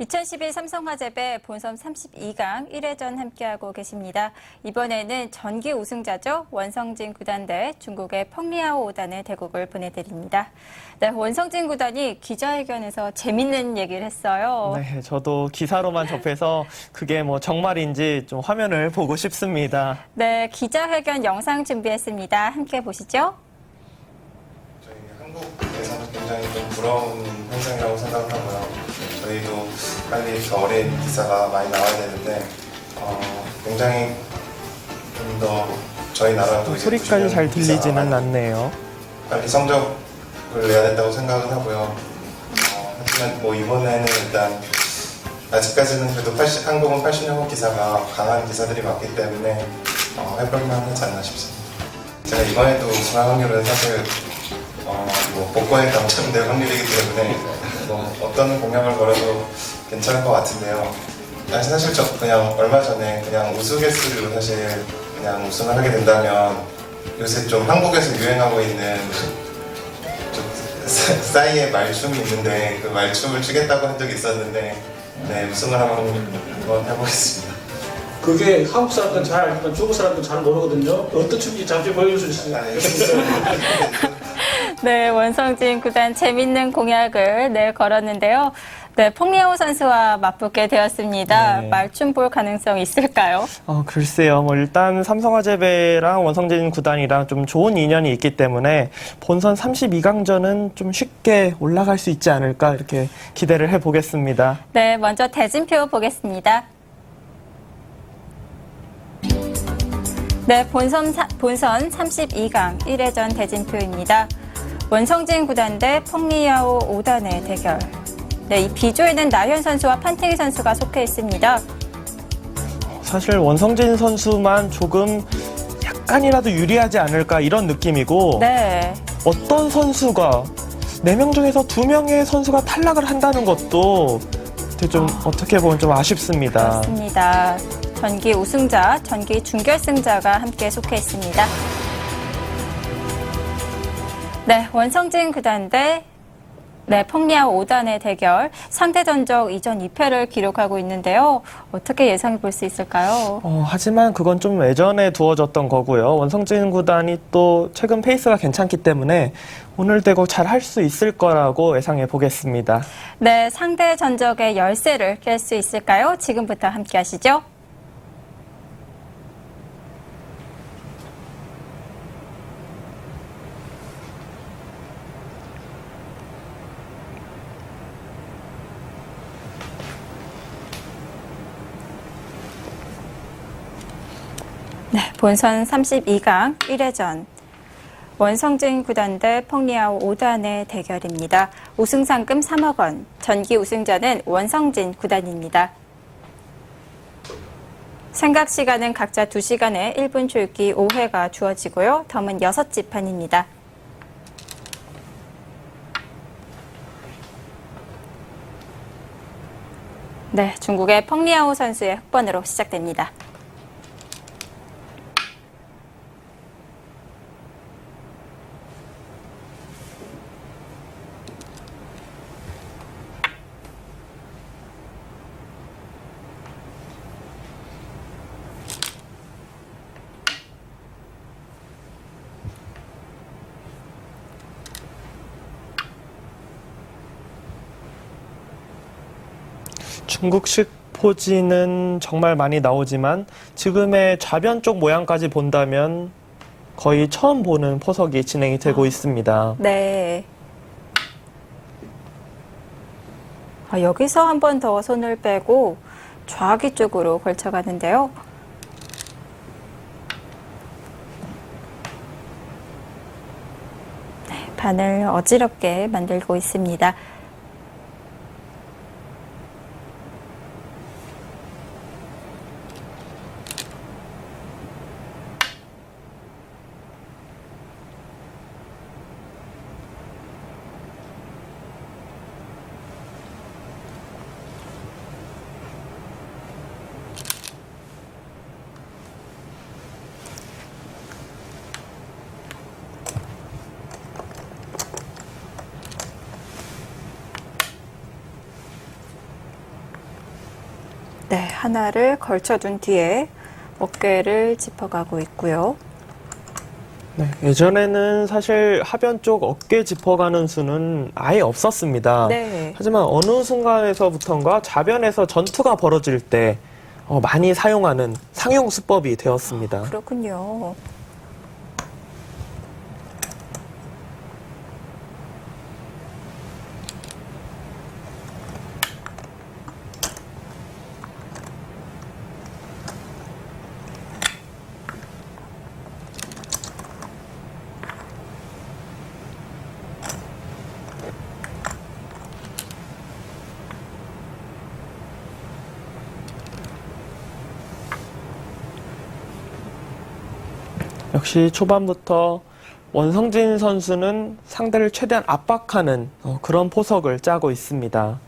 2012 삼성화재배 본선 32강 1회전 함께하고 계십니다. 이번에는 전기 우승자죠. 원성진 구단 대 중국의 펑리아오 5단의 대국을 보내드립니다. 네, 원성진 구단이 기자회견에서 재밌는 얘기를 했어요. 네, 저도 기사로만 접해서 그게 뭐 정말인지 좀 화면을 보고 싶습니다. 네, 기자회견 영상 준비했습니다. 함께 보시죠. 저희 한국에서는 굉장히 좀 부러운 현상이라고 생각을 하고요. 저희도 빨리 어린 기사가 많이 나와야 되는데 굉장히 좀 더 저희 나라도 소리까지 잘 들리지는 않네요. 빨리 성적을 내야 된다고 생각을 하고요. 하지만 뭐 이번에는 일단 아직까지는 그래도 한국은 80년 기사가 강한 기사들이 많기 때문에 해볼만 하지 않나 싶습니다. 제가 이번에도 우승할 확률은 사실 뭐 복권에 당첨될 확률이기 때문에 뭐 어떤 공약을 걸어도 괜찮을 것 같은데요. 사실 저 그냥 얼마 전에 그냥 우스갯소리로 사실 그냥 우승을 하게 된다면 요새 좀 한국에서 유행하고 있는 좀 싸이의 말춤이 있는데 그 말춤을 추겠다고 한 적이 있었는데 네, 우승을 한번 해보겠습니다. 그게 한국 사람들은 잘 알지만 중국 사람들은 잘 모르거든요. 어떤 춤인지 잠시 보여줄 수 있어요? 네, 원성진 구단 재밌는 공약을 걸었는데요. 네, 펑리아오 선수와 맞붙게 되었습니다. 네. 말춤 볼 가능성 있을까요? 글쎄요. 뭐 일단 삼성화재배랑 원성진 구단이랑 좀 좋은 인연이 있기 때문에 본선 32강전은 좀 쉽게 올라갈 수 있지 않을까 이렇게 기대를 해보겠습니다. 네, 먼저 대진표 보겠습니다. 네, 본선 32강 1회전 대진표입니다. 원성진 구단 대 펑리아오 5단의 대결. 네, 이 B조에는 나현 선수와 판태기 선수가 속해 있습니다. 사실 원성진 선수만 조금 약간이라도 유리하지 않을까 이런 느낌이고 네. 어떤 선수가 4명 중에서 2명의 선수가 탈락을 한다는 것도 되게 좀 어떻게 보면 좀 아쉽습니다. 그렇습니다. 전기 우승자, 전기 준결승자가 함께 속해 있습니다. 네, 원성진 구단 대 펑리아오 5단의 대결. 상대 전적 이전 2패를 기록하고 있는데요. 어떻게 예상해 볼 수 있을까요? 하지만 그건 좀 예전에 두어졌던 거고요. 원성진 구단이 또 최근 페이스가 괜찮기 때문에 오늘 대국 잘 할 수 있을 거라고 예상해 보겠습니다. 네, 상대 전적의 열쇠를 깰 수 있을까요? 지금부터 함께 하시죠. 네, 본선 32강 1회전. 원성진 구단 대 펑리아오 5단의 대결입니다. 우승 상금 3억 원, 전기 우승자는 원성진 구단입니다. 생각 시간은 각자 2시간에 1분 줄기 5회가 주어지고요. 덤은 6지판입니다. 네, 중국의 펑리아오 선수의 흑번으로 시작됩니다. 중국식 포지는 정말 많이 나오지만 지금의 좌변 쪽 모양까지 본다면 거의 처음 보는 포석이 진행이 되고 있습니다. 네. 여기서 한 번 더 손을 빼고 좌기 쪽으로 걸쳐가는데요. 네, 반을 어지럽게 만들고 있습니다. 네, 하나를 걸쳐둔 뒤에 어깨를 짚어가고 있고요. 네, 예전에는 사실 하변 쪽 어깨 짚어가는 수는 아예 없었습니다. 네. 하지만 어느 순간에서부턴가 좌변에서 전투가 벌어질 때 많이 사용하는 상용 수법이 되었습니다. 그렇군요. 역시 초반부터 원성진 선수는 상대를 최대한 압박하는 그런 포석을 짜고 있습니다.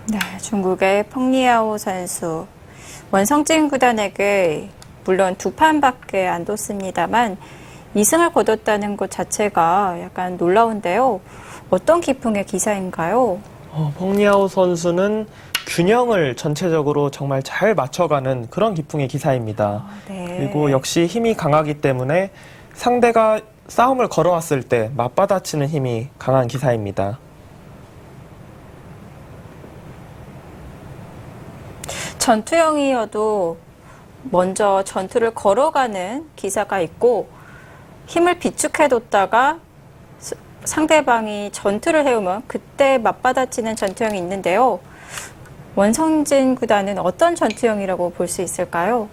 네, 중국의 펑리아오 선수. 원성진 구단에게 물론 2판밖에 안 뒀습니다만 2승을 거뒀다는 것 자체가 약간 놀라운데요. 어떤 기풍의 기사인가요? 펑리아오 선수는 균형을 전체적으로 정말 잘 맞춰가는 그런 기풍의 기사입니다. 네. 그리고 역시 힘이 강하기 때문에 상대가 싸움을 걸어왔을 때 맞받아치는 힘이 강한 기사입니다. 전투형이어도 먼저 전투를 걸어가는 기사가 있고 힘을 비축해뒀다가 상대방이 전투를 해오면 그때 맞받아치는 전투형이 있는데요. 원성진 구단은 어떤 전투형이라고 볼 수 있을까요?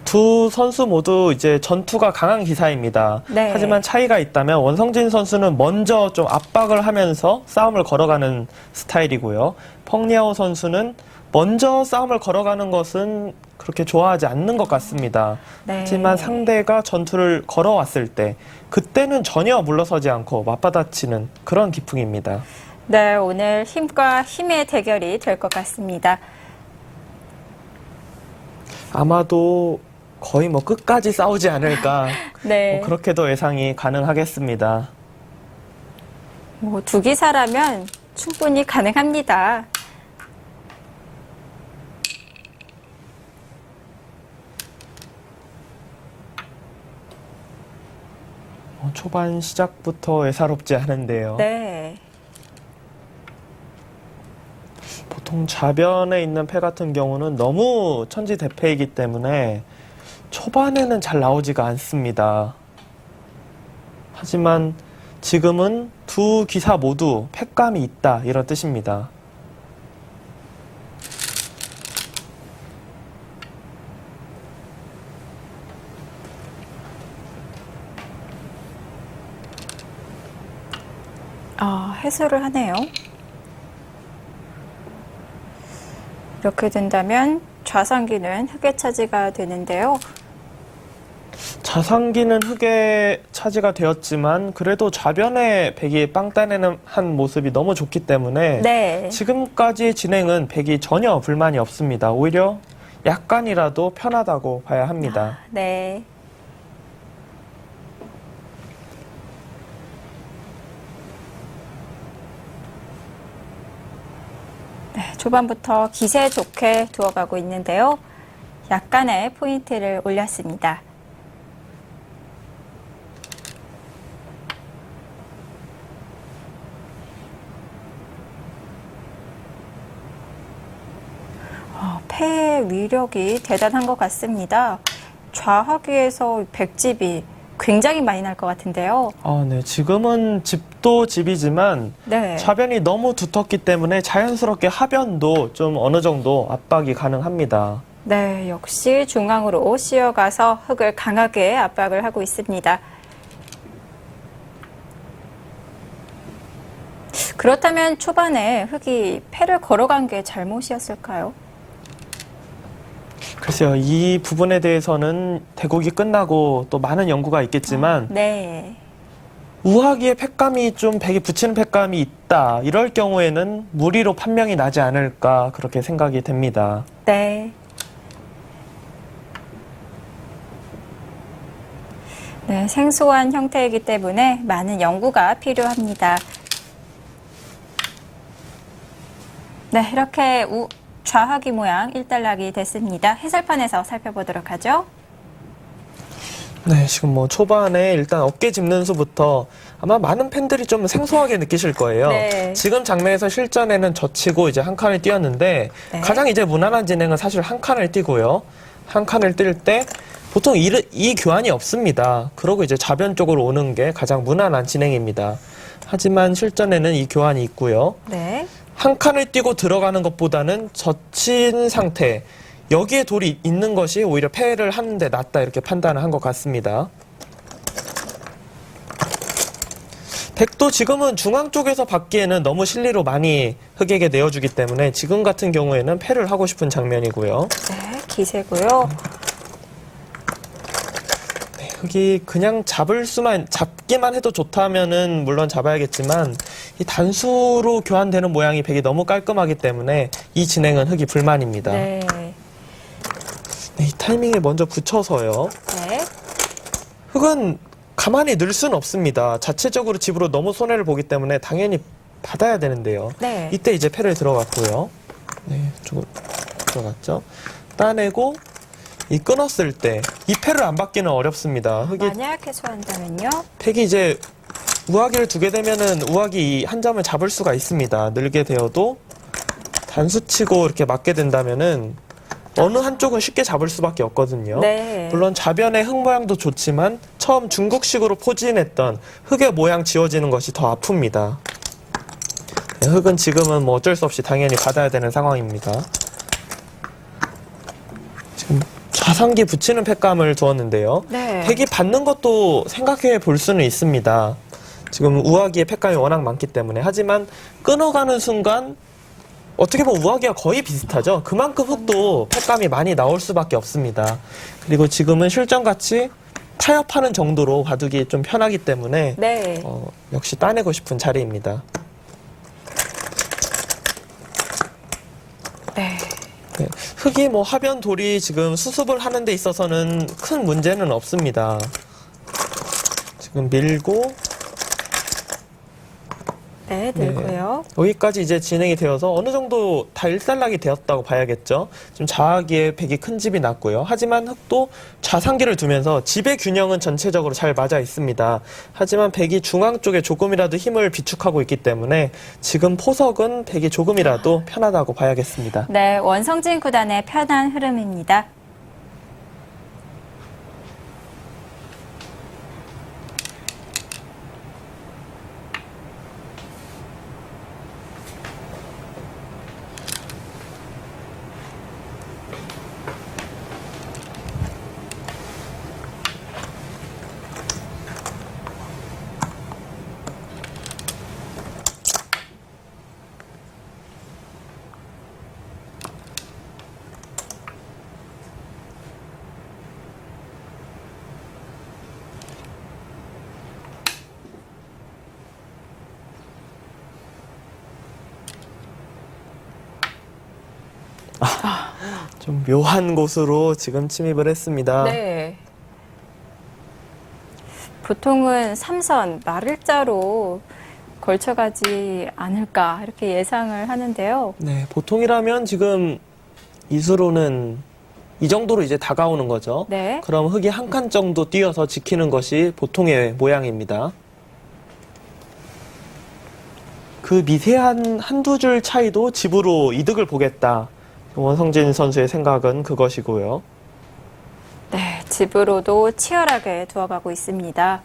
두 선수 모두 이제 전투가 강한 기사입니다. 네. 하지만 차이가 있다면 원성진 선수는 먼저 좀 압박을 하면서 싸움을 걸어가는 스타일이고요. 펑리아오 선수는 먼저 싸움을 걸어가는 것은 그렇게 좋아하지 않는 것 같습니다. 네. 하지만 상대가 전투를 걸어왔을 때 그때는 전혀 물러서지 않고 맞받아치는 그런 기풍입니다. 네, 오늘 힘과 힘의 대결이 될 것 같습니다. 아마도 거의 끝까지 싸우지 않을까 네. 그렇게도 예상이 가능하겠습니다. 두 기사라면 충분히 가능합니다. 초반 시작부터 예사롭지 않은데요. 네. 보통 좌변에 있는 패 같은 경우는 너무 천지대패이기 때문에 초반에는 잘 나오지가 않습니다. 하지만 지금은 두 기사 모두 패감이 있다 이런 뜻입니다. 해소를 하네요. 이렇게 된다면 좌상기는 흑의 차지가 되는데요. 좌상기는 흑의 차지가 되었지만 그래도 좌변에 백이 빵 따내는 한 모습이 너무 좋기 때문에 네. 지금까지 진행은 백이 전혀 불만이 없습니다. 오히려 약간이라도 편하다고 봐야 합니다. 네. 네, 초반부터 기세 좋게 두어가고 있는데요. 약간의 포인트를 올렸습니다. 패의 위력이 대단한 것 같습니다. 좌하기에서 백집이 굉장히 많이 날 것 같은데요. 네. 지금은 집도 집이지만 네. 좌변이 너무 두텁기 때문에 자연스럽게 하변도 좀 어느 정도 압박이 가능합니다. 네, 역시 중앙으로 씌어가서 흑을 강하게 압박을 하고 있습니다. 그렇다면 초반에 흑이 패를 걸어간 게 잘못이었을까요? 글쎄요, 이 부분에 대해서는 대국이 끝나고 또 많은 연구가 있겠지만 네. 우하기에 팩감이 좀 백이 붙이는 팩감이 있다. 이럴 경우에는 무리로 판명이 나지 않을까 그렇게 생각이 됩니다. 네. 네, 생소한 형태이기 때문에 많은 연구가 필요합니다. 네, 이렇게 좌하기 모양 일단락이 됐습니다. 해설판에서 살펴보도록 하죠. 네, 지금 뭐 초반에 일단 어깨 짚는 수부터 아마 많은 팬들이 좀 생소하게 느끼실 거예요. 네. 지금 장면에서 실전에는 젖히고 이제 한 칸을 띄었는데 네. 가장 이제 무난한 진행은 사실 한 칸을 띄고요. 한 칸을 뛸 때 보통 이 교환이 없습니다. 그러고 이제 좌변 쪽으로 오는 게 가장 무난한 진행입니다. 하지만 실전에는 이 교환이 있고요. 네. 한 칸을 띄고 들어가는 것보다는 젖힌 상태, 여기에 돌이 있는 것이 오히려 패를 하는데 낫다 이렇게 판단을 한 것 같습니다. 백도 지금은 중앙 쪽에서 받기에는 너무 실리로 많이 흑에게 내어주기 때문에 지금 같은 경우에는 패를 하고 싶은 장면이고요. 네, 기세고요. 네, 흑이 그냥 잡기만 해도 좋다면은 물론 잡아야겠지만 이 단수로 교환되는 모양이 백이 너무 깔끔하기 때문에 이 진행은 흑이 불만입니다. 네. 네, 이 타이밍에 먼저 붙여서요. 네. 흑은 가만히 늘 수는 없습니다. 자체적으로 집으로 너무 손해를 보기 때문에 당연히 받아야 되는데요. 네. 이때 이제 패를 들어갔고요. 네, 조금 들어갔죠. 따내고 이 끊었을 때 이 패를 안 받기는 어렵습니다. 흑이 만약 해소한다면요. 팩이 이제 우하기를 두게 되면은 우하기 한 점을 잡을 수가 있습니다. 늘게 되어도 단수치고 이렇게 맞게 된다면은 어느 한쪽은 쉽게 잡을 수밖에 없거든요. 네. 물론 좌변의 흑 모양도 좋지만 처음 중국식으로 포진했던 흑의 모양 지워지는 것이 더 아픕니다. 네, 흑은 지금은 뭐 어쩔 수 없이 당연히 받아야 되는 상황입니다. 지금 좌상기 붙이는 팩감을 두었는데요. 네. 백이 받는 것도 생각해 볼 수는 있습니다. 지금 우하기에 팩감이 워낙 많기 때문에. 하지만 끊어가는 순간 어떻게 보면 우하기가 거의 비슷하죠. 그만큼 흑도 팩감이 많이 나올 수밖에 없습니다. 그리고 지금은 실전같이 타협하는 정도로 바둑이 좀 편하기 때문에 네. 역시 따내고 싶은 자리입니다. 네. 네, 흑이 뭐 하변 돌이 지금 수습을 하는 데 있어서는 큰 문제는 없습니다. 지금 밀고 네, 들고요. 여기까지 이제 진행이 되어서 어느 정도 다 일단락이 되었다고 봐야겠죠. 지금 좌하기에 백이 큰 집이 났고요. 하지만 흑도 좌상기를 두면서 집의 균형은 전체적으로 잘 맞아 있습니다. 하지만 백이 중앙 쪽에 조금이라도 힘을 비축하고 있기 때문에 지금 포석은 백이 조금이라도 편하다고 봐야겠습니다. 네, 원성진 구단의 편한 흐름입니다. 좀 묘한 곳으로 지금 침입을 했습니다. 네. 보통은 삼선, 말을자로 걸쳐가지 않을까 이렇게 예상을 하는데요. 네, 보통이라면 지금 이수로는 이 정도로 이제 다가오는 거죠. 네. 그럼 흑이 한 칸 정도 띄어서 지키는 것이 보통의 모양입니다. 그 미세한 한두 줄 차이도 집으로 이득을 보겠다. 원성진 선수의 생각은 그것이고요. 네, 집으로도 치열하게 두어가고 있습니다.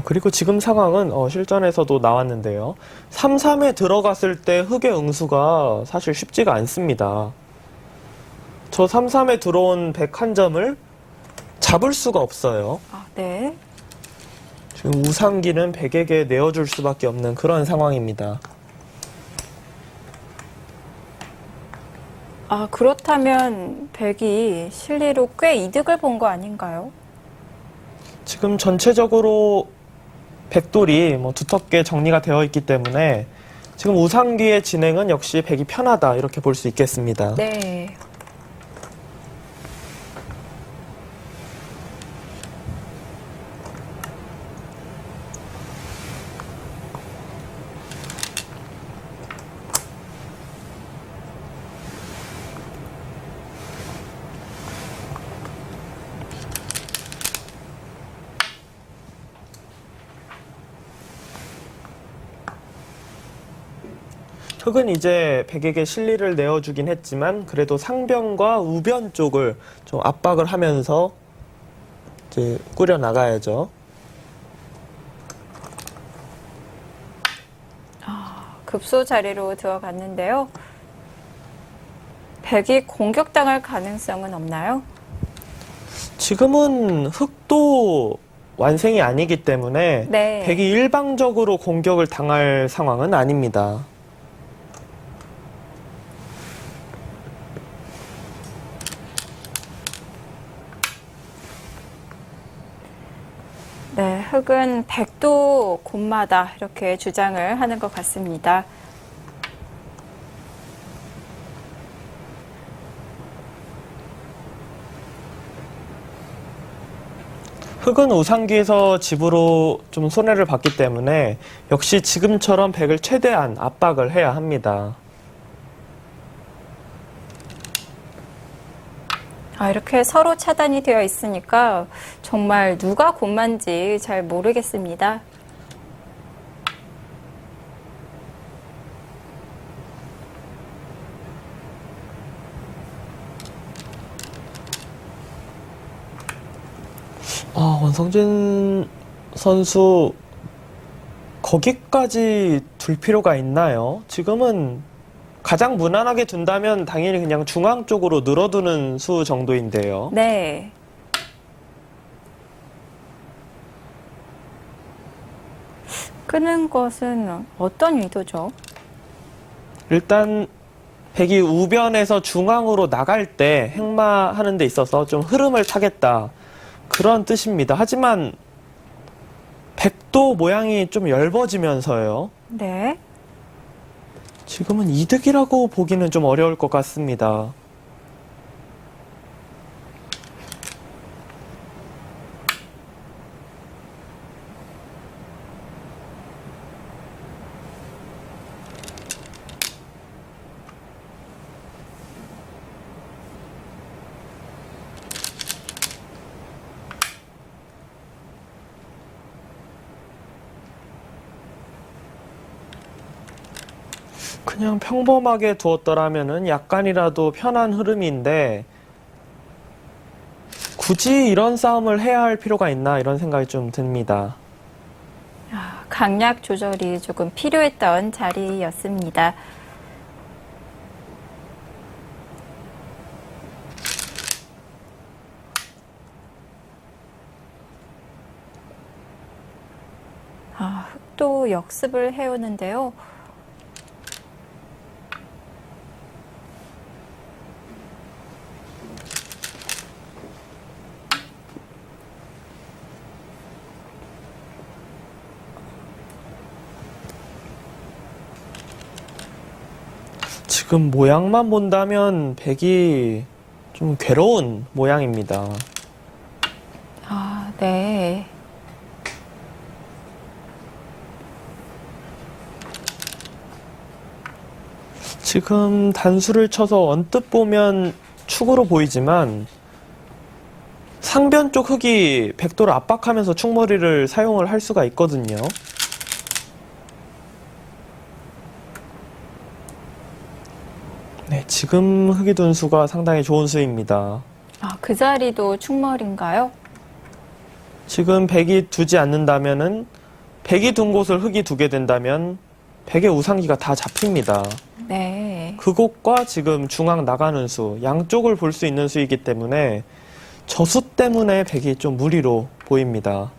그리고 지금 상황은 실전에서도 나왔는데요. 3-3에 들어갔을 때 흑의 응수가 사실 쉽지가 않습니다. 저 3-3에 들어온 백 한 점을 잡을 수가 없어요. 아, 네. 지금 우상기는 백에게 내어줄 수밖에 없는 그런 상황입니다. 아, 그렇다면 백이 실리로 꽤 이득을 본 거 아닌가요? 지금 전체적으로 백돌이 뭐 두텁게 정리가 되어 있기 때문에 지금 우상기의 진행은 역시 백이 편하다 이렇게 볼 수 있겠습니다. 네. 흑은 이제 백에게 실리를 내어주긴 했지만 그래도 상변과 우변 쪽을 좀 압박을 하면서 이제 꾸려 나가야죠. 급소 자리로 들어갔는데요. 백이 공격당할 가능성은 없나요? 지금은 흑도 완생이 아니기 때문에 네. 백이 일방적으로 공격을 당할 상황은 아닙니다. 네, 흑은 백도 곤마다 이렇게 주장을 하는 것 같습니다. 흑은 우상기에서 집으로 좀 손해를 봤기 때문에 역시 지금처럼 백을 최대한 압박을 해야 합니다. 아, 이렇게 서로 차단이 되어 있으니까 정말 누가 곤만지 잘 모르겠습니다. 원성진 선수 거기까지 둘 필요가 있나요? 지금은 가장 무난하게 둔다면 당연히 그냥 중앙 쪽으로 늘어두는 수 정도인데요. 네. 끄는 것은 어떤 의도죠? 일단 백이 우변에서 중앙으로 나갈 때 행마하는 데 있어서 좀 흐름을 타겠다. 그런 뜻입니다. 하지만 백도 모양이 좀 얇아지면서요. 네. 지금은 이득이라고 보기는 좀 어려울 것 같습니다. 그냥 평범하게 두었더라면은 약간이라도 편한 흐름인데 굳이 이런 싸움을 해야 할 필요가 있나 이런 생각이 좀 듭니다. 강약 조절이 조금 필요했던 자리였습니다. 흑도 역습을 해오는데요. 지금 모양만 본다면 백이 좀 괴로운 모양입니다. 네. 지금 단수를 쳐서 언뜻 보면 축으로 보이지만 상변 쪽 흑이 백도를 압박하면서 축머리를 사용을 할 수가 있거든요. 네, 지금 흑이 둔 수가 상당히 좋은 수입니다. 그 자리도 충머리인가요? 지금 백이 두지 않는다면은 백이 둔 곳을 흑이 두게 된다면 백의 우상기가 다 잡힙니다. 네. 그곳과 지금 중앙 나가는 수 양쪽을 볼 수 있는 수이기 때문에 저수 때문에 백이 좀 무리로 보입니다.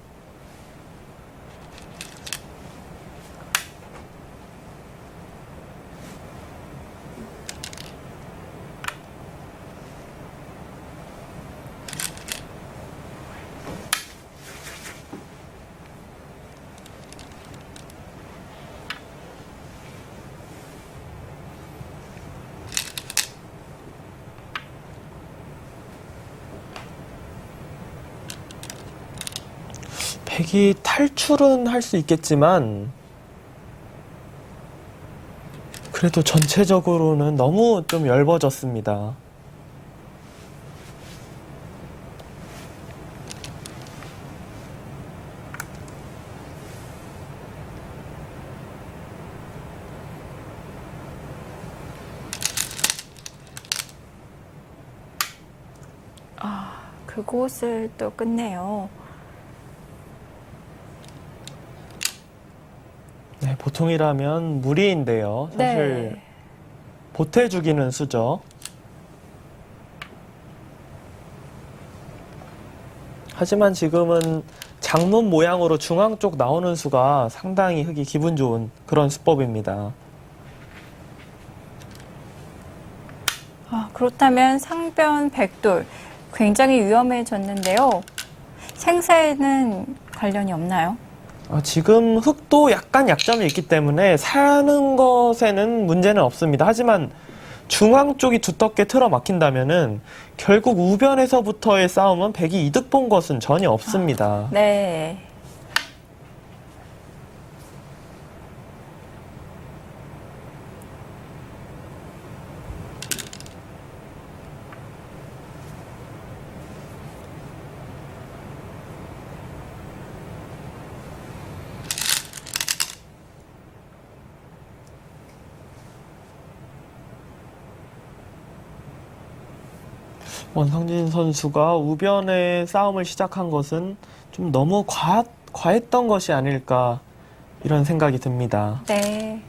백이 탈출은 할 수 있겠지만 그래도 전체적으로는 너무 좀 얇아졌습니다. 그곳을 또 끝내요. 네, 보통이라면 무리인데요. 사실 네. 보태 죽이는 수죠. 하지만 지금은 장문 모양으로 중앙 쪽 나오는 수가 상당히 흙이 기분 좋은 그런 수법입니다. 그렇다면 상변 백돌 굉장히 위험해졌는데요. 생사에는 관련이 없나요? 지금 흙도 약간 약점이 있기 때문에 사는 것에는 문제는 없습니다. 하지만 중앙 쪽이 두텁게 틀어막힌다면은 결국 우변에서부터의 싸움은 백이 이득 본 것은 전혀 없습니다. 네. 원성진 선수가 우변의 싸움을 시작한 것은 좀 너무 과했던 것이 아닐까 이런 생각이 듭니다. 네.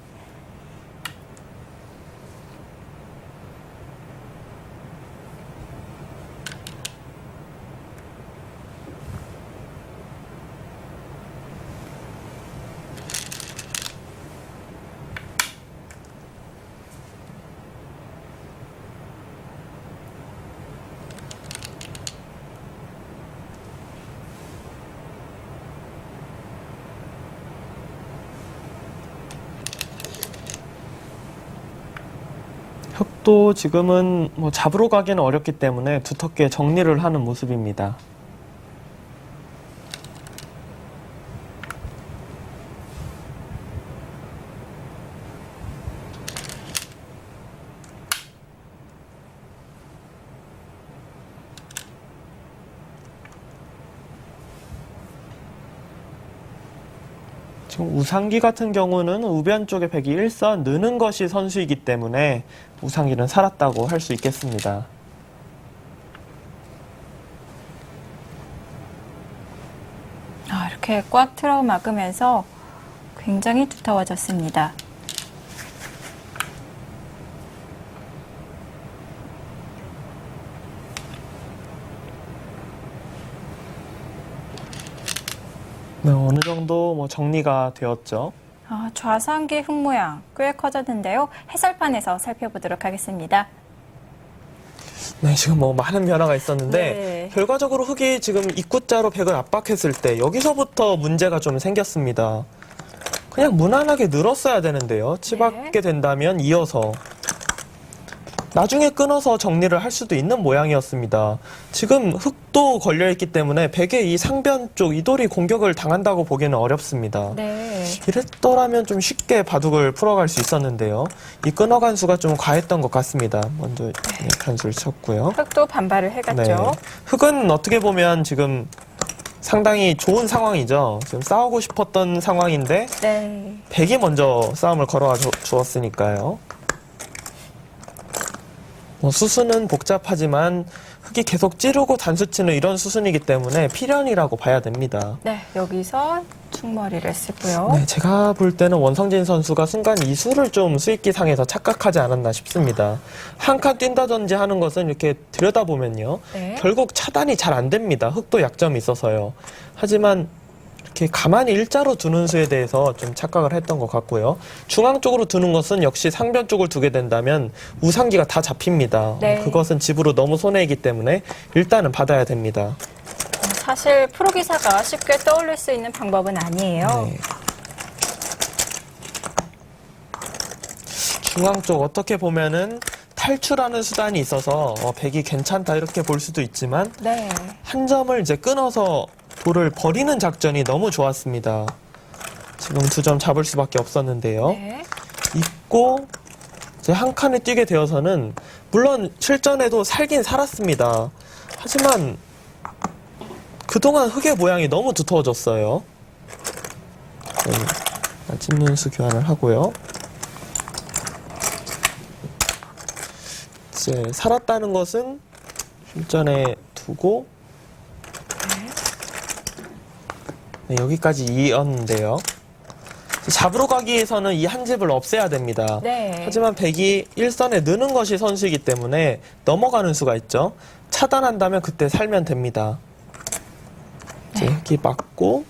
흙도 지금은 뭐 잡으러 가기는 어렵기 때문에 두텁게 정리를 하는 모습입니다. 지금 우상기 같은 경우는 우변 쪽에 백이 일선 느는 것이 선수이기 때문에 우상기는 살았다고 할 수 있겠습니다. 이렇게 꽉 틀어 막으면서 굉장히 두터워졌습니다. 네, 어느 정도 뭐 정리가 되었죠. 좌상기 흙 모양 꽤 커졌는데요. 해설판에서 살펴보도록 하겠습니다. 네, 지금 뭐 많은 변화가 있었는데 네. 결과적으로 흙이 지금 입구자로 백을 압박했을 때 여기서부터 문제가 좀 생겼습니다. 그냥 무난하게 늘었어야 되는데요. 치받게 된다면 이어서 나중에 끊어서 정리를 할 수도 있는 모양이었습니다. 지금 흙도 걸려있기 때문에 백의 이 상변 쪽 이돌이 공격을 당한다고 보기는 어렵습니다. 네. 이랬더라면 좀 쉽게 바둑을 풀어갈 수 있었는데요. 이 끊어간 수가 좀 과했던 것 같습니다. 먼저 변수를 쳤고요. 흙도 반발을 해갔죠. 흙은 어떻게 보면 지금 상당히 좋은 상황이죠. 지금 싸우고 싶었던 상황인데 네. 백이 먼저 싸움을 걸어와 주었으니까요. 수순은 복잡하지만 흙이 계속 찌르고 단수치는 이런 수순이기 때문에 필연이라고 봐야 됩니다. 네, 여기서 충머리를 쓰고요. 네, 제가 볼 때는 원성진 선수가 순간 이 수를 좀 수익기상에서 착각하지 않았나 싶습니다. 한 칸 뛴다든지 하는 것은 이렇게 들여다보면요. 네. 결국 차단이 잘 안 됩니다. 흙도 약점이 있어서요. 하지만 이렇게 가만히 일자로 두는 수에 대해서 좀 착각을 했던 것 같고요. 중앙 쪽으로 두는 것은 역시 상변 쪽을 두게 된다면 우상기가 다 잡힙니다. 네. 그것은 집으로 너무 손해이기 때문에 일단은 받아야 됩니다. 사실 프로기사가 쉽게 떠올릴 수 있는 방법은 아니에요. 네. 중앙 쪽 어떻게 보면은 탈출하는 수단이 있어서 백이 괜찮다 이렇게 볼 수도 있지만 네. 한 점을 이제 끊어서 돌을 버리는 작전이 너무 좋았습니다. 지금 2점 잡을 수밖에 없었는데요. 네. 있고 이제 한 칸을 뛰게 되어서는 물론 실전에도 살긴 살았습니다. 하지만 그동안 흙의 모양이 너무 두터워졌어요. 찜눈수 교환을 하고요. 이제 살았다는 것은 실전에 두고 네, 여기까지 이었는데요. 잡으러 가기 위해서는 이 한 집을 없애야 됩니다. 네. 하지만 백이 1선에 느는 것이 선수이기 때문에 넘어가는 수가 있죠. 차단한다면 그때 살면 됩니다. 이제 흙이 맞고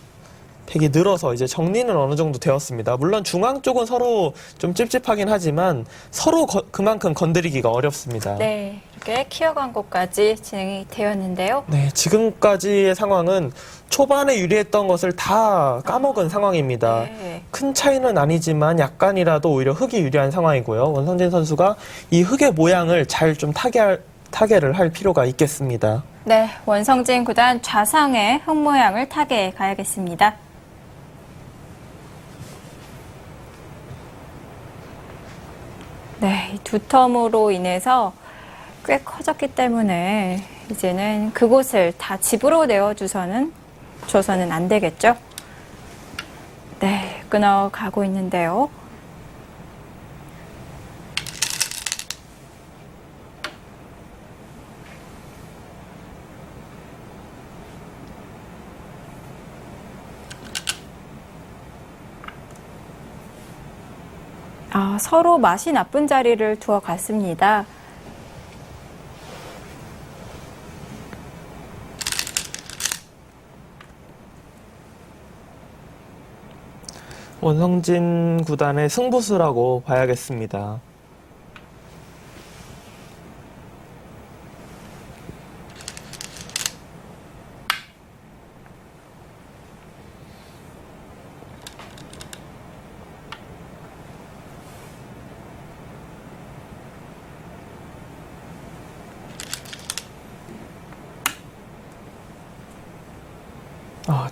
백이 늘어서 이제 정리는 어느 정도 되었습니다. 물론 중앙 쪽은 서로 좀 찝찝하긴 하지만 서로 그만큼 건드리기가 어렵습니다. 네, 이렇게 키어 광고까지 진행이 되었는데요. 네, 지금까지의 상황은 초반에 유리했던 것을 다 까먹은 상황입니다. 네. 큰 차이는 아니지만 약간이라도 오히려 흙이 유리한 상황이고요. 원성진 선수가 이 흙의 모양을 잘 좀 타개를 할 필요가 있겠습니다. 네, 원성진 구단 좌상의 흙 모양을 타개해 가야겠습니다. 네, 이 두 텀으로 인해서 꽤 커졌기 때문에 이제는 그곳을 다 집으로 내어줘서는 안 되겠죠? 네, 끊어가고 있는데요. 서로 맛이 나쁜 자리를 두어 갔습니다. 원성진 구단의 승부수라고 봐야겠습니다.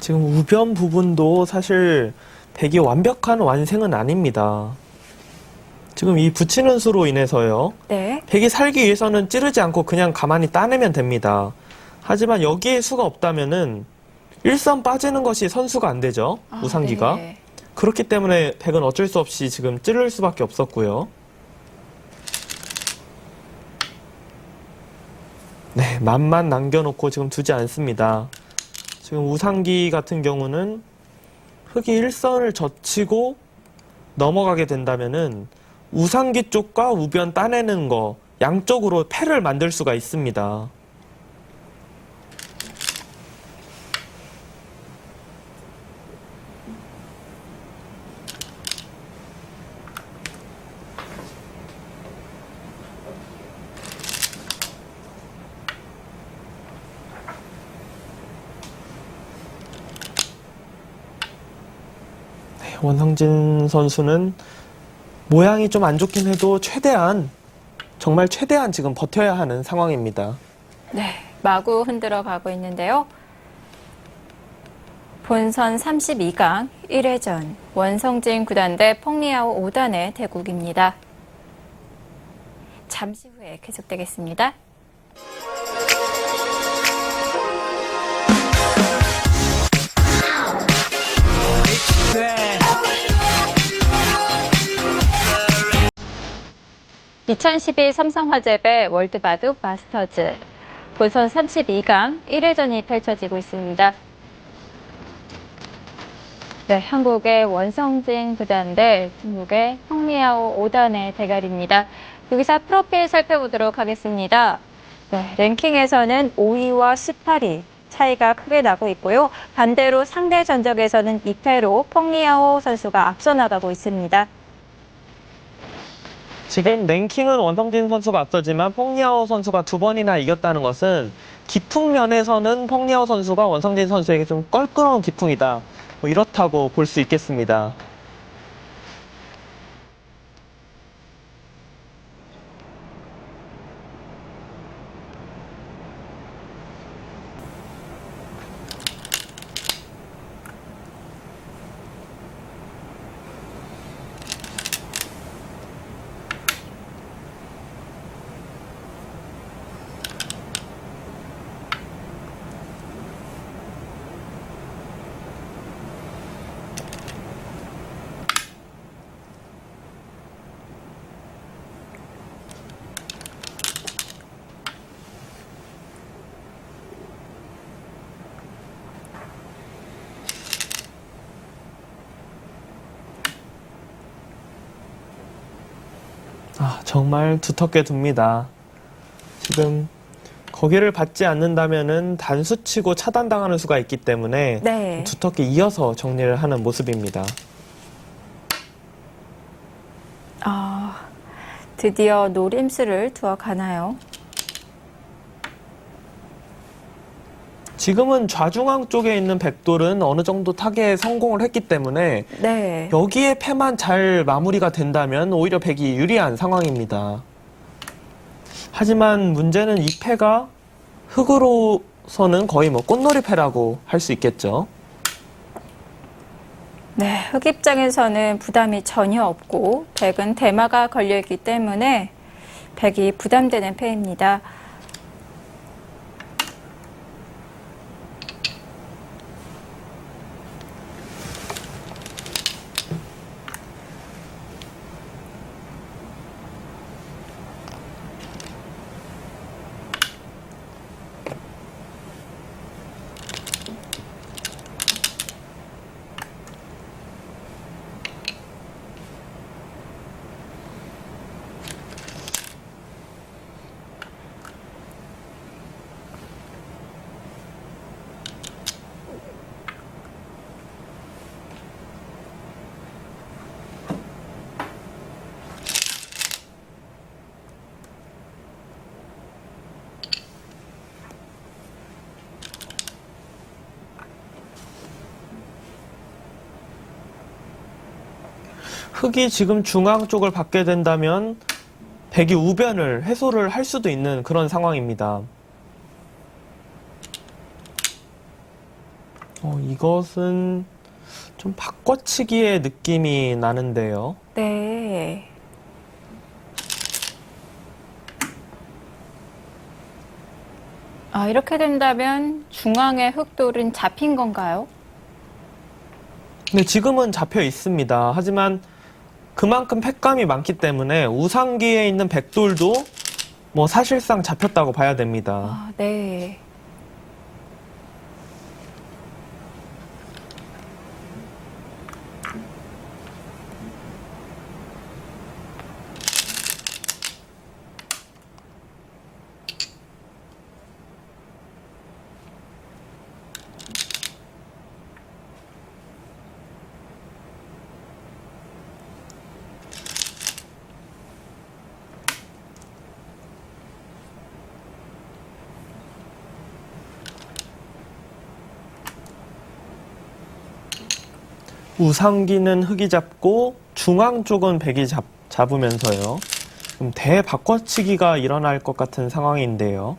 지금 우변 부분도 사실 백이 완벽한 완생은 아닙니다. 지금 이 붙이는 수로 인해서요. 네. 백이 살기 위해서는 찌르지 않고 그냥 가만히 따내면 됩니다. 하지만 여기에 수가 없다면은 일선 빠지는 것이 선수가 안 되죠. 우상기가. 네. 그렇기 때문에 백은 어쩔 수 없이 지금 찌를 수밖에 없었고요. 네, 맛만 남겨놓고 지금 두지 않습니다. 지금 우상기 같은 경우는 흙이 일선을 젖히고 넘어가게 된다면은 우상기 쪽과 우변 따내는 거 양쪽으로 패를 만들 수가 있습니다. 원성진 선수는 모양이 좀 안 좋긴 해도 정말 최대한 지금 버텨야 하는 상황입니다. 네, 마구 흔들어 가고 있는데요. 본선 32강 1회전 원성진 구단 대 펑리아오 5단의 대국입니다. 잠시 후에 계속되겠습니다. (2012) 삼성화재배 월드바둑 마스터즈 본선 32강 1회전이 펼쳐지고 있습니다. 네, 한국의 원성진 구단 대 중국의 펑리아오 5단의 대결입니다. 여기서 프로필 살펴보도록 하겠습니다. 네, 랭킹에서는 5위와 18위 차이가 크게 나고 있고요. 반대로 상대 전적에서는 2패로 펑리아오 선수가 앞서 나가고 있습니다. 지금 랭킹은 원성진 선수가 앞서지만 펑리아오 선수가 2번이나 이겼다는 것은 기풍 면에서는 펑리아오 선수가 원성진 선수에게 좀 껄끄러운 기풍이다. 뭐 이렇다고 볼 수 있겠습니다. 정말 두텁게 둡니다. 지금 거기를 받지 않는다면은 단수치고 차단당하는 수가 있기 때문에 네. 두텁게 이어서 정리를 하는 모습입니다. 드디어 노림수를 두어 가나요? 지금은 좌중앙 쪽에 있는 백돌은 어느 정도 타개에 성공을 했기 때문에 네. 여기에 패만 잘 마무리가 된다면 오히려 백이 유리한 상황입니다. 하지만 문제는 이 패가 흑으로서는 거의 뭐 꽃놀이 패라고 할 수 있겠죠. 네, 흑 입장에서는 부담이 전혀 없고 백은 대마가 걸려있기 때문에 백이 부담되는 패입니다. 흑이 지금 중앙 쪽을 받게 된다면 백이 우변을 해소를 할 수도 있는 그런 상황입니다. 이것은 좀 바꿔치기의 느낌이 나는데요. 네. 이렇게 된다면 중앙의 흑돌은 잡힌 건가요? 네, 지금은 잡혀 있습니다. 하지만 그만큼 팩감이 많기 때문에 우상기에 있는 백돌도 뭐 사실상 잡혔다고 봐야 됩니다. 네. 우상기는 흑이 잡고 중앙 쪽은 백이 잡으면서요. 그럼 대바꿔치기가 일어날 것 같은 상황인데요.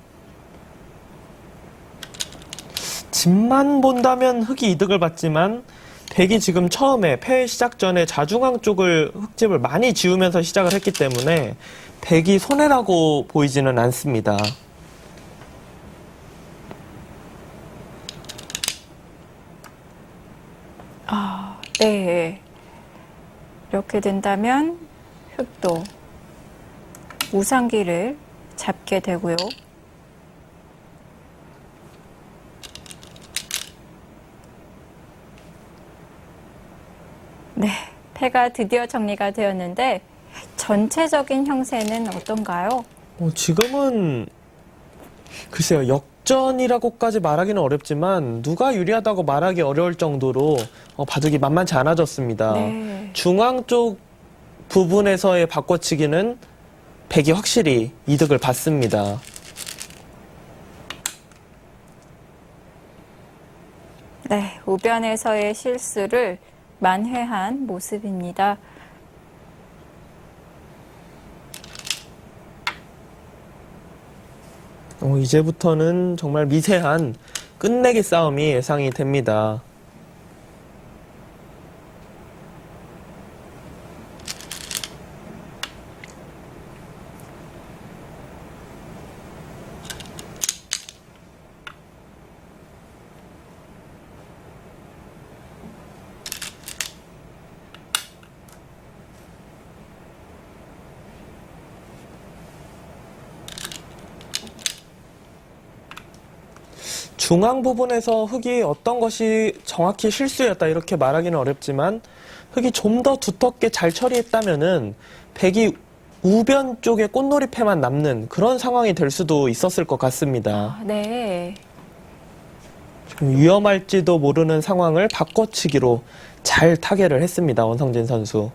집만 본다면 흑이 이득을 받지만 백이 지금 처음에 패 시작 전에 좌중앙 쪽을 흑집을 많이 지우면서 시작을 했기 때문에 백이 손해라고 보이지는 않습니다. 네. 이렇게 된다면 흑도 우상기를 잡게 되고요. 네, 패가 드디어 정리가 되었는데 전체적인 형세는 어떤가요? 지금은 글쎄요, 역전이라고까지 말하기는 어렵지만 누가 유리하다고 말하기 어려울 정도로 바둑이 만만치 않아졌습니다. 네. 중앙 쪽 부분에서의 바꿔치기는 백이 확실히 이득을 받습니다. 네, 우변에서의 실수를 만회한 모습입니다. 이제부터는 정말 미세한 끝내기 싸움이 예상이 됩니다. 중앙 부분에서 흑이 어떤 것이 정확히 실수였다 이렇게 말하기는 어렵지만 흑이 좀 더 두텁게 잘 처리했다면은 백이 우변 쪽에 꽃놀이패만 남는 그런 상황이 될 수도 있었을 것 같습니다. 네. 지금 위험할지도 모르는 상황을 바꿔치기로 잘 타개를 했습니다. 원성진 선수.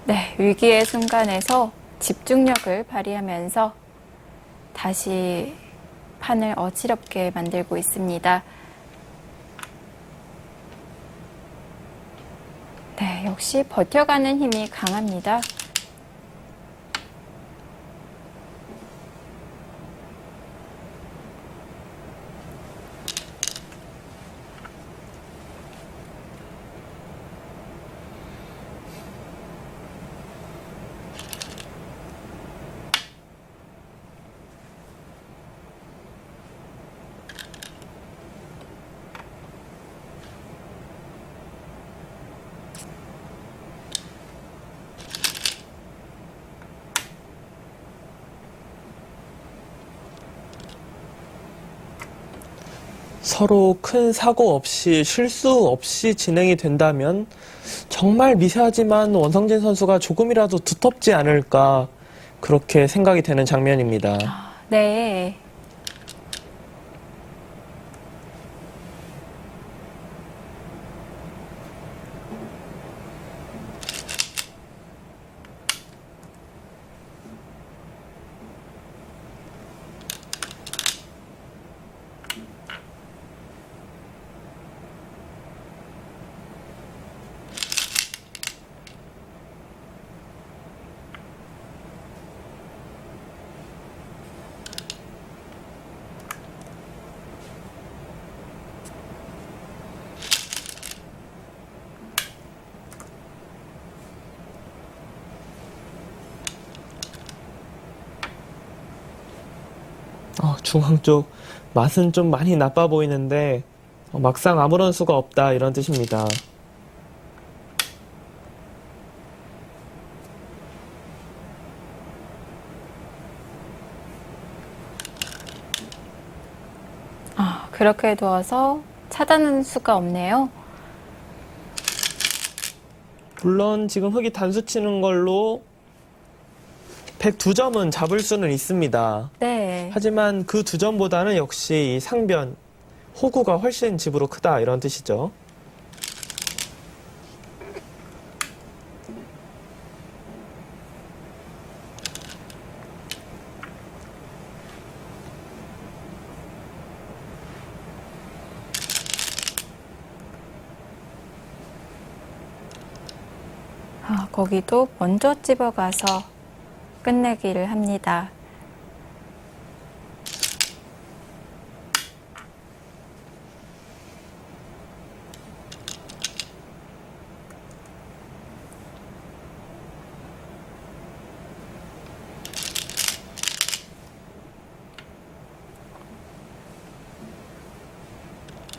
네, 위기의 순간에서 집중력을 발휘하면서 다시 판을 어지럽게 만들고 있습니다. 네, 역시 버텨가는 힘이 강합니다. 서로 큰 사고 없이 실수 없이 진행이 된다면 정말 미세하지만 원성진 선수가 조금이라도 두텁지 않을까 그렇게 생각이 되는 장면입니다. 네. 중앙 쪽 맛은 좀 많이 나빠 보이는데 막상 아무런 수가 없다 이런 뜻입니다. 그렇게 두어서 차단할 수가 없네요. 물론 지금 흙이 단수 치는 걸로 102점은 잡을 수는 있습니다. 네. 하지만 그 2점보다는 역시 이 상변, 호구가 훨씬 집으로 크다 이런 뜻이죠. 거기도 먼저 집어가서 끝내기를 합니다.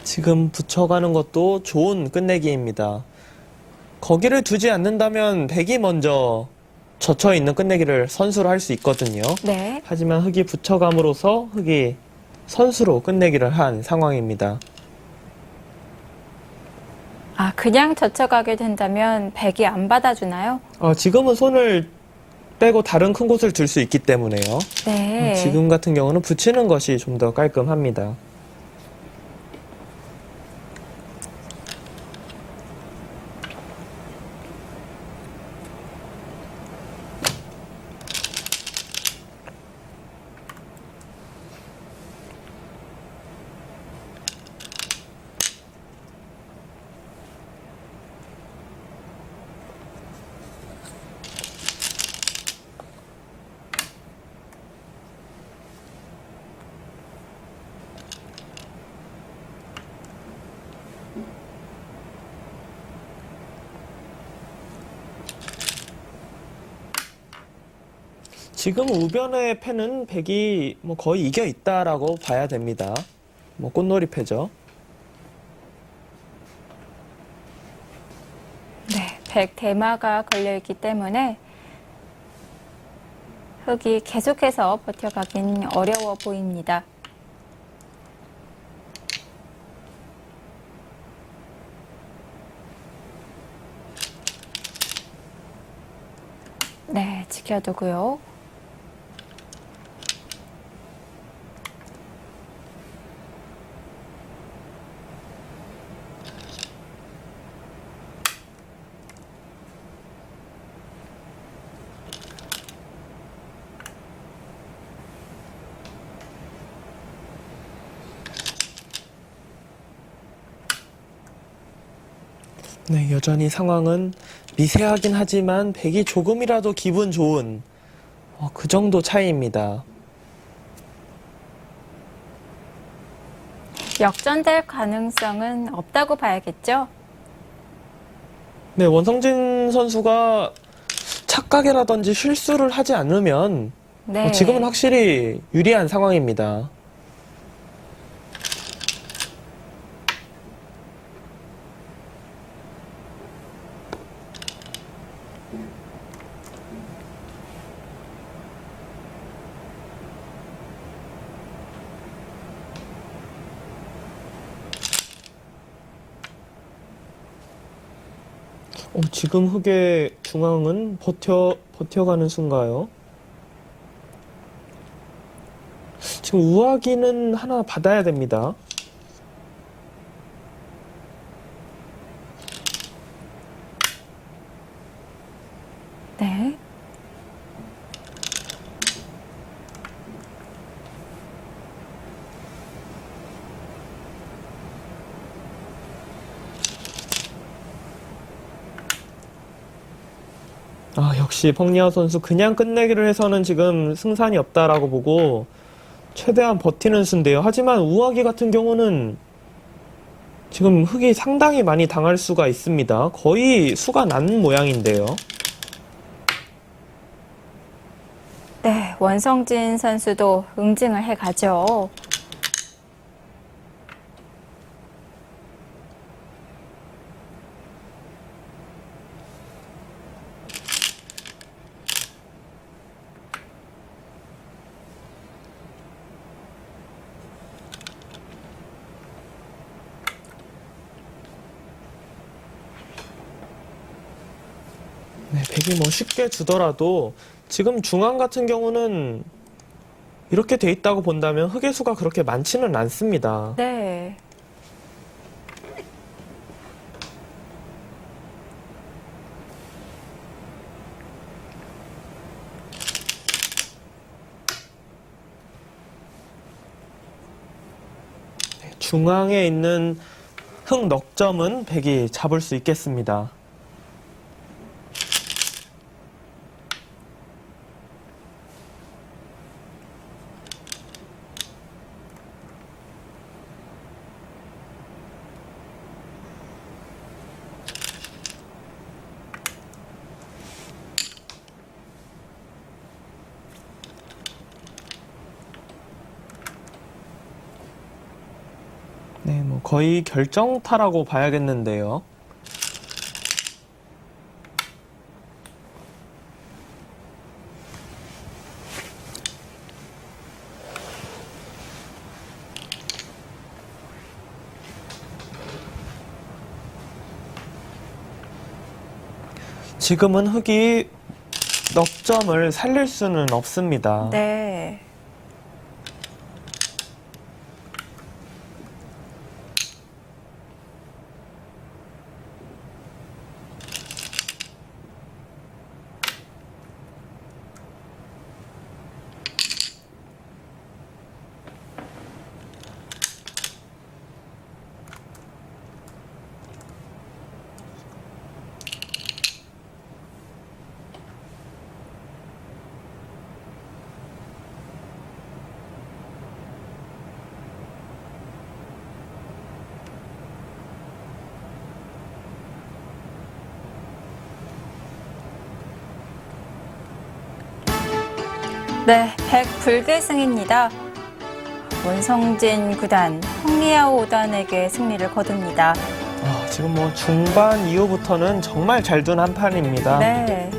지금 붙여가는 것도 좋은 끝내기입니다. 거기를 두지 않는다면 백이 먼저 젖혀있는 끝내기를 선수로 할 수 있거든요. 네. 하지만 흙이 붙여감으로써 흙이 선수로 끝내기를 한 상황입니다. 그냥 젖혀가게 된다면 백이 안 받아주나요? 지금은 손을 빼고 다른 큰 곳을 둘 수 있기 때문에요. 네. 지금 같은 경우는 붙이는 것이 좀 더 깔끔합니다. 지금 우변의 패는 백이 거의 이겨 있다라고 봐야 됩니다. 꽃놀이 패죠. 네, 백 대마가 걸려있기 때문에 흙이 계속해서 버텨가긴 어려워 보입니다. 네, 지켜두고요. 네, 여전히 상황은 미세하긴 하지만 백이 조금이라도 기분 좋은 그 정도 차이입니다. 역전될 가능성은 없다고 봐야겠죠? 네, 원성진 선수가 착각이라든지 실수를 하지 않으면 네. 지금은 확실히 유리한 상황입니다. 지금 흑의 중앙은 버텨가는 순가요? 지금 우아기는 하나 받아야 됩니다. 네. 역시 펑리아 선수 그냥 끝내기를 해서는 지금 승산이 없다라고 보고 최대한 버티는 수인데요. 하지만 우아기 같은 경우는 지금 흑이 상당히 많이 당할 수가 있습니다. 거의 수가 난 모양인데요. 네, 원성진 선수도 응징을 해가죠. 네, 백이 쉽게 주더라도 지금 중앙 같은 경우는 이렇게 돼 있다고 본다면 흑의 수가 그렇게 많지는 않습니다. 네. 중앙에 있는 흑 넉 점은 백이 잡을 수 있겠습니다. 네, 거의 결정타라고 봐야겠는데요. 지금은 흑이 넉 점을 살릴 수는 없습니다. 네. 네, 백불계승입니다. 원성진 구단, 펑리아오 5단에게 승리를 거둡니다. 지금 중반 이후부터는 정말 잘 둔 한 판입니다. 네,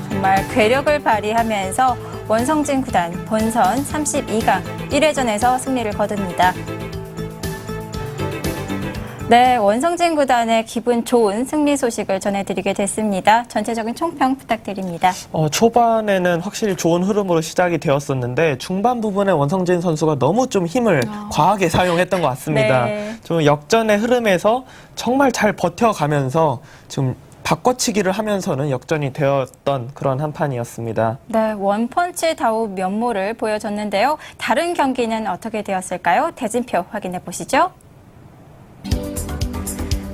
정말 괴력을 발휘하면서 원성진 구단 본선 32강 1회전에서 승리를 거둡니다. 네, 원성진 구단의 기분 좋은 승리 소식을 전해드리게 됐습니다. 전체적인 총평 부탁드립니다. 초반에는 확실히 좋은 흐름으로 시작이 되었었는데 중반 부분에 원성진 선수가 너무 좀 힘을 과하게 사용했던 것 같습니다. 네. 좀 역전의 흐름에서 정말 잘 버텨가면서 좀 바꿔치기를 하면서는 역전이 되었던 그런 한 판이었습니다. 네, 원펀치 다운 면모를 보여줬는데요. 다른 경기는 어떻게 되었을까요? 대진표 확인해 보시죠.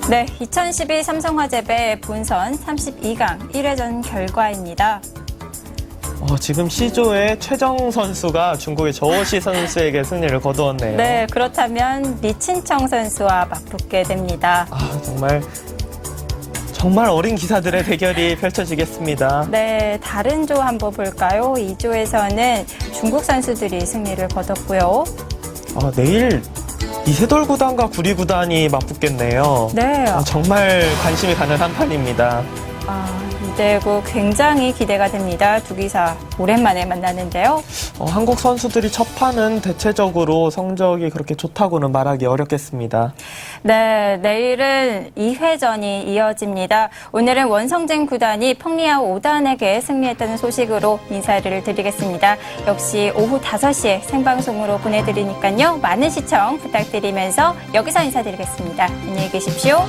네, 2012 삼성화재배 본선 32강 1회전 결과입니다. 지금 C조의 최정 선수가 중국의 저오시 선수에게 승리를 거두었네요. 네, 그렇다면 리친청 선수와 맞붙게 됩니다. 정말 어린 기사들의 대결이 펼쳐지겠습니다. 네, 다른 조 한번 볼까요? 이 조에서는 중국 선수들이 승리를 거뒀고요. 내일 이세돌 구단과 구리 구단이 맞붙겠네요. 네, 정말 관심이 가는 한 판입니다. 이 대국 굉장히 기대가 됩니다. 두 기사 오랜만에 만나는데요. 한국 선수들이 첫 판은 대체적으로 성적이 그렇게 좋다고는 말하기 어렵겠습니다. 네, 내일은 2회전이 이어집니다. 오늘은 원성진 구단이 펑리아오 5단에게 승리했다는 소식으로 인사를 드리겠습니다. 역시 오후 5시에 생방송으로 보내드리니까요. 많은 시청 부탁드리면서 여기서 인사드리겠습니다. 안녕히 계십시오.